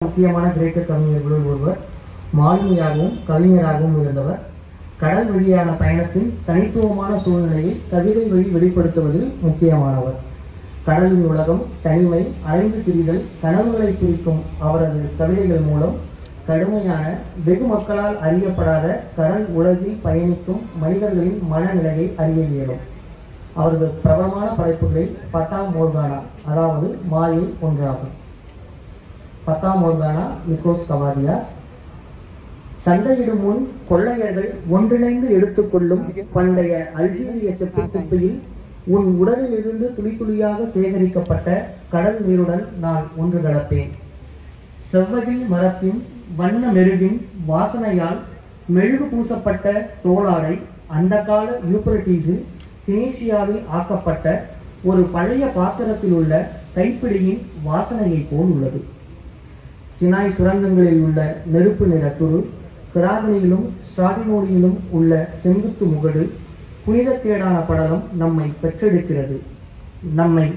முக்கியமான கிரேக்க கவிஞர்களுள் ஒருவர். மாலுமியாகவும் கவிஞராகவும் இருந்தவர். கடல் வழியான பயணத்தின் தனித்துவமான சூழ்நிலையை கவிதை வழி வெளிப்படுத்துவதில் முக்கியமானவர். கடலின் உலகம், தனிமை, அலைந்து திரிதல், கனவுகளை குறிக்கும் அவரது கவிதைகள் மூலம் கடுமையான, வெகு மக்களால் அறியப்படாத கடல் உலகில் பயணிக்கும் மனிதர்களின் மனநிலையை அறிய இயலும். அவரது பிரபலமான படைப்புகளில் ஃபட்டா மோர்கானா, அதாவது மாயை ஒன்றாகும். ஃபட்டா மோர்கானா, நிக்கோஸ் கவாடியாஸ். சண்டையிடும் முன் கொள்ளையர்கள் ஒன்றிணைந்து எடுத்துக்கொள்ளும் பண்டைய அல்ஜீரிய செப்பு குப்பையில் உன் உடலில் இருந்து துளி துளியாக சேகரிக்கப்பட்ட கடல் நீருடன் நான் ஒன்று கலப்பேன். செவ்வகில் மரத்தின் வண்ண மெருகின் வாசனையால் மெழுகு பூசப்பட்ட தோளாடை அந்த கால யூப்ரட்டீஸில் தினீசியாவில் ஆக்கப்பட்ட ஒரு பழைய பாத்திரத்தில் உள்ள கைப்பிடியின் வாசனையை போல் உள்ளது. சினாய் சுரங்கங்களில் உள்ள நெருப்பு நிற துரு, கிராகனியிலும் ஸ்ட்ராடினோடியிலும் உள்ள செங்குத்து முகடு, புனிதக்கேடான படலம் நம்மை பெற்றெடுக்கிறது. நம்மை